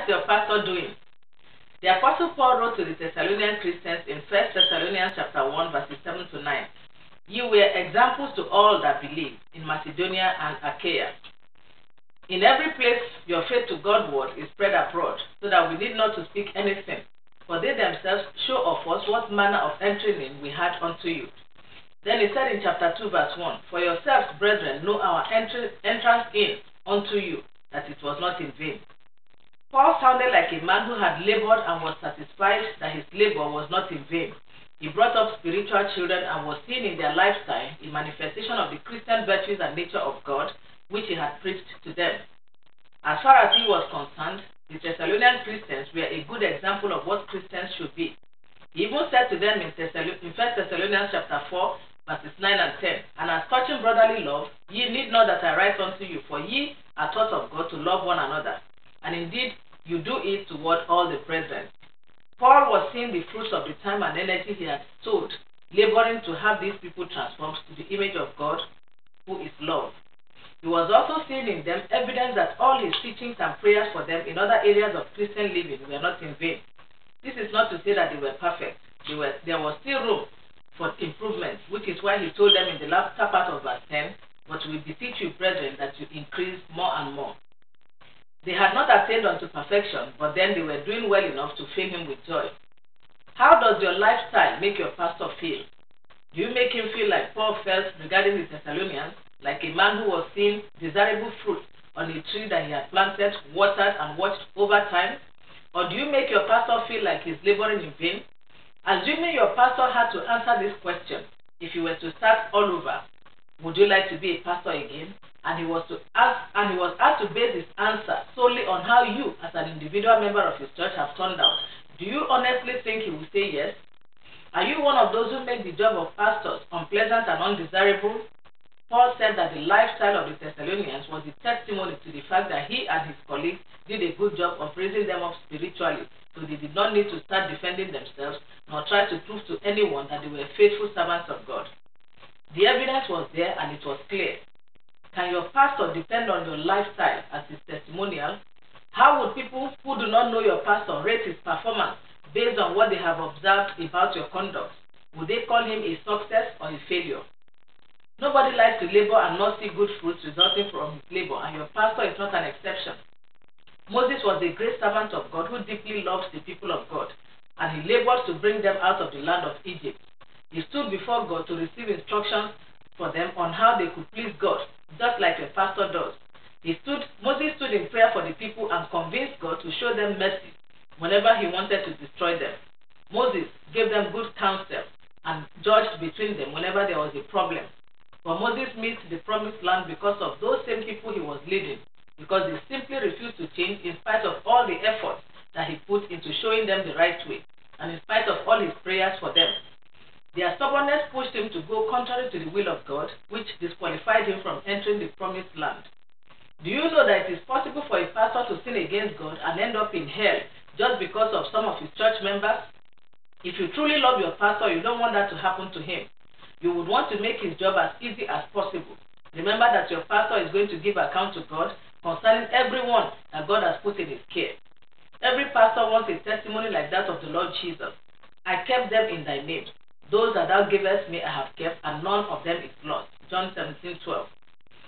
your pastor doing? The Apostle Paul wrote to the Thessalonian Christians in 1 Thessalonians chapter 1, verses 7 to 9. You were examples to all that believe in Macedonia and Achaia. In every place your faith to God's word is spread abroad, so that we need not to speak anything, for they themselves show of us what manner of entering in we had unto you. Then he said in chapter 2, verse 1, For yourselves, brethren, know our entrance in unto you, that it was not in vain. Paul sounded like a man who had labored and was satisfied that his labor was not in vain. He brought up spiritual children and was seen in their lifetime a manifestation of the Christian virtues and nature of God, which he had preached to them. As far as he was concerned, the Thessalonian Christians were a good example of what Christians should be. He even said to them in 1 Thessalonians chapter 4, verses 9 and 10, And as touching brotherly love, ye need not that I write unto you, for ye are taught of God to love one another. And indeed, you do it toward all the brethren. Paul was seeing the fruits of the time and energy he had sowed, laboring to have these people transformed to the image of God, who is love. He was also seeing in them evidence that all his teachings and prayers for them in other areas of Christian living were not in vain. This is not to say that they were perfect. There was still room for improvement, which is why he told them in the latter part of verse 10, But we beseech you, brethren, that you increase more and more. They had not attained unto perfection, but then they were doing well enough to fill him with joy. How does your lifestyle make your pastor feel? Do you make him feel like Paul felt regarding the Thessalonians, like a man who was seeing desirable fruit on a tree that he had planted, watered, and watched over time? Or do you make your pastor feel like he's laboring in vain? Assuming your pastor had to answer this question, if you were to start all over, would you like to be a pastor again? And he was asked to base his answer solely on how you, as an individual member of his church, have turned out. Do you honestly think he will say yes? Are you one of those who make the job of pastors unpleasant and undesirable? Paul said that the lifestyle of the Thessalonians was a testimony to the fact that he and his colleagues did a good job of raising them up spiritually, so they did not need to start defending themselves nor try to prove to anyone that they were faithful servants of God. The evidence was there and it was clear. Can your pastor depend on your lifestyle as his testimonial? How would people who do not know your pastor rate his performance based on what they have observed about your conduct? Would they call him a success or a failure? Nobody likes to labor and not see good fruits resulting from his labor, and your pastor is not an exception. Moses was a great servant of God who deeply loved the people of God, and he labored to bring them out of the land of Egypt. He stood before God to receive instructions for them on how they could please God, just like a pastor does. Moses stood in prayer for the people and convinced God to show them mercy whenever he wanted to destroy them. Moses gave them good counsel and judged between them whenever there was a problem. But Moses missed the promised land because of those same people he was leading, because they simply refused to change in spite of all the efforts that he put into showing them the right way, and in spite of all his prayers for them. Their stubbornness pushed him to go contrary to the will of God, which disqualified him from entering the promised land. Do you know that it is possible for a pastor to sin against God and end up in hell just because of some of his church members? If you truly love your pastor, you don't want that to happen to him. You would want to make his job as easy as possible. Remember that your pastor is going to give account to God concerning everyone that God has put in his care. Every pastor wants a testimony like that of the Lord Jesus. I kept them in thy name. Those that thou gavest me I have kept, and none of them is lost. John 17:12.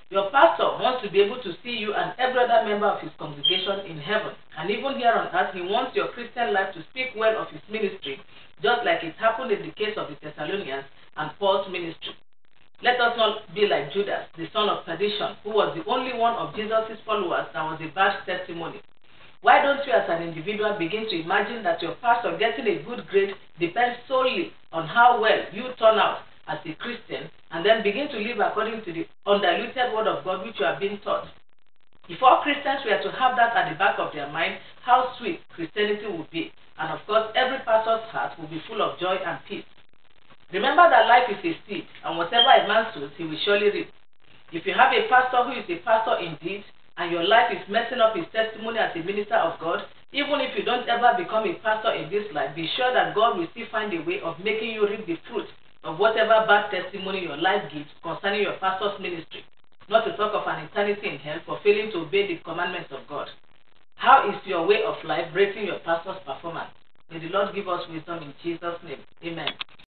Your pastor wants to be able to see you and every other member of his congregation in heaven. And even here on earth, he wants your Christian life to speak well of his ministry, just like it happened in the case of the Thessalonians and Paul's ministry. Let us not be like Judas, the son of perdition, who was the only one of Jesus' followers that was a bad testimony. Why don't you as an individual begin to imagine that your pastor getting a good grade depends solely on how well you turn out as a Christian, and then begin to live according to the undiluted word of God which you are being taught? If all Christians were to have that at the back of their mind, how sweet Christianity would be. And of course, every pastor's heart will be full of joy and peace. Remember that life is a seed, and whatever a man sows, he will surely reap. If you have a pastor who is a pastor indeed, and your life is messing up his testimony as a minister of God, even if you don't ever become a pastor in this life, be sure that God will still find a way of making you reap the fruit of whatever bad testimony your life gives concerning your pastor's ministry, not to talk of an eternity in hell for failing to obey the commandments of God. How is your way of life rating your pastor's performance? May the Lord give us wisdom in Jesus' name. Amen.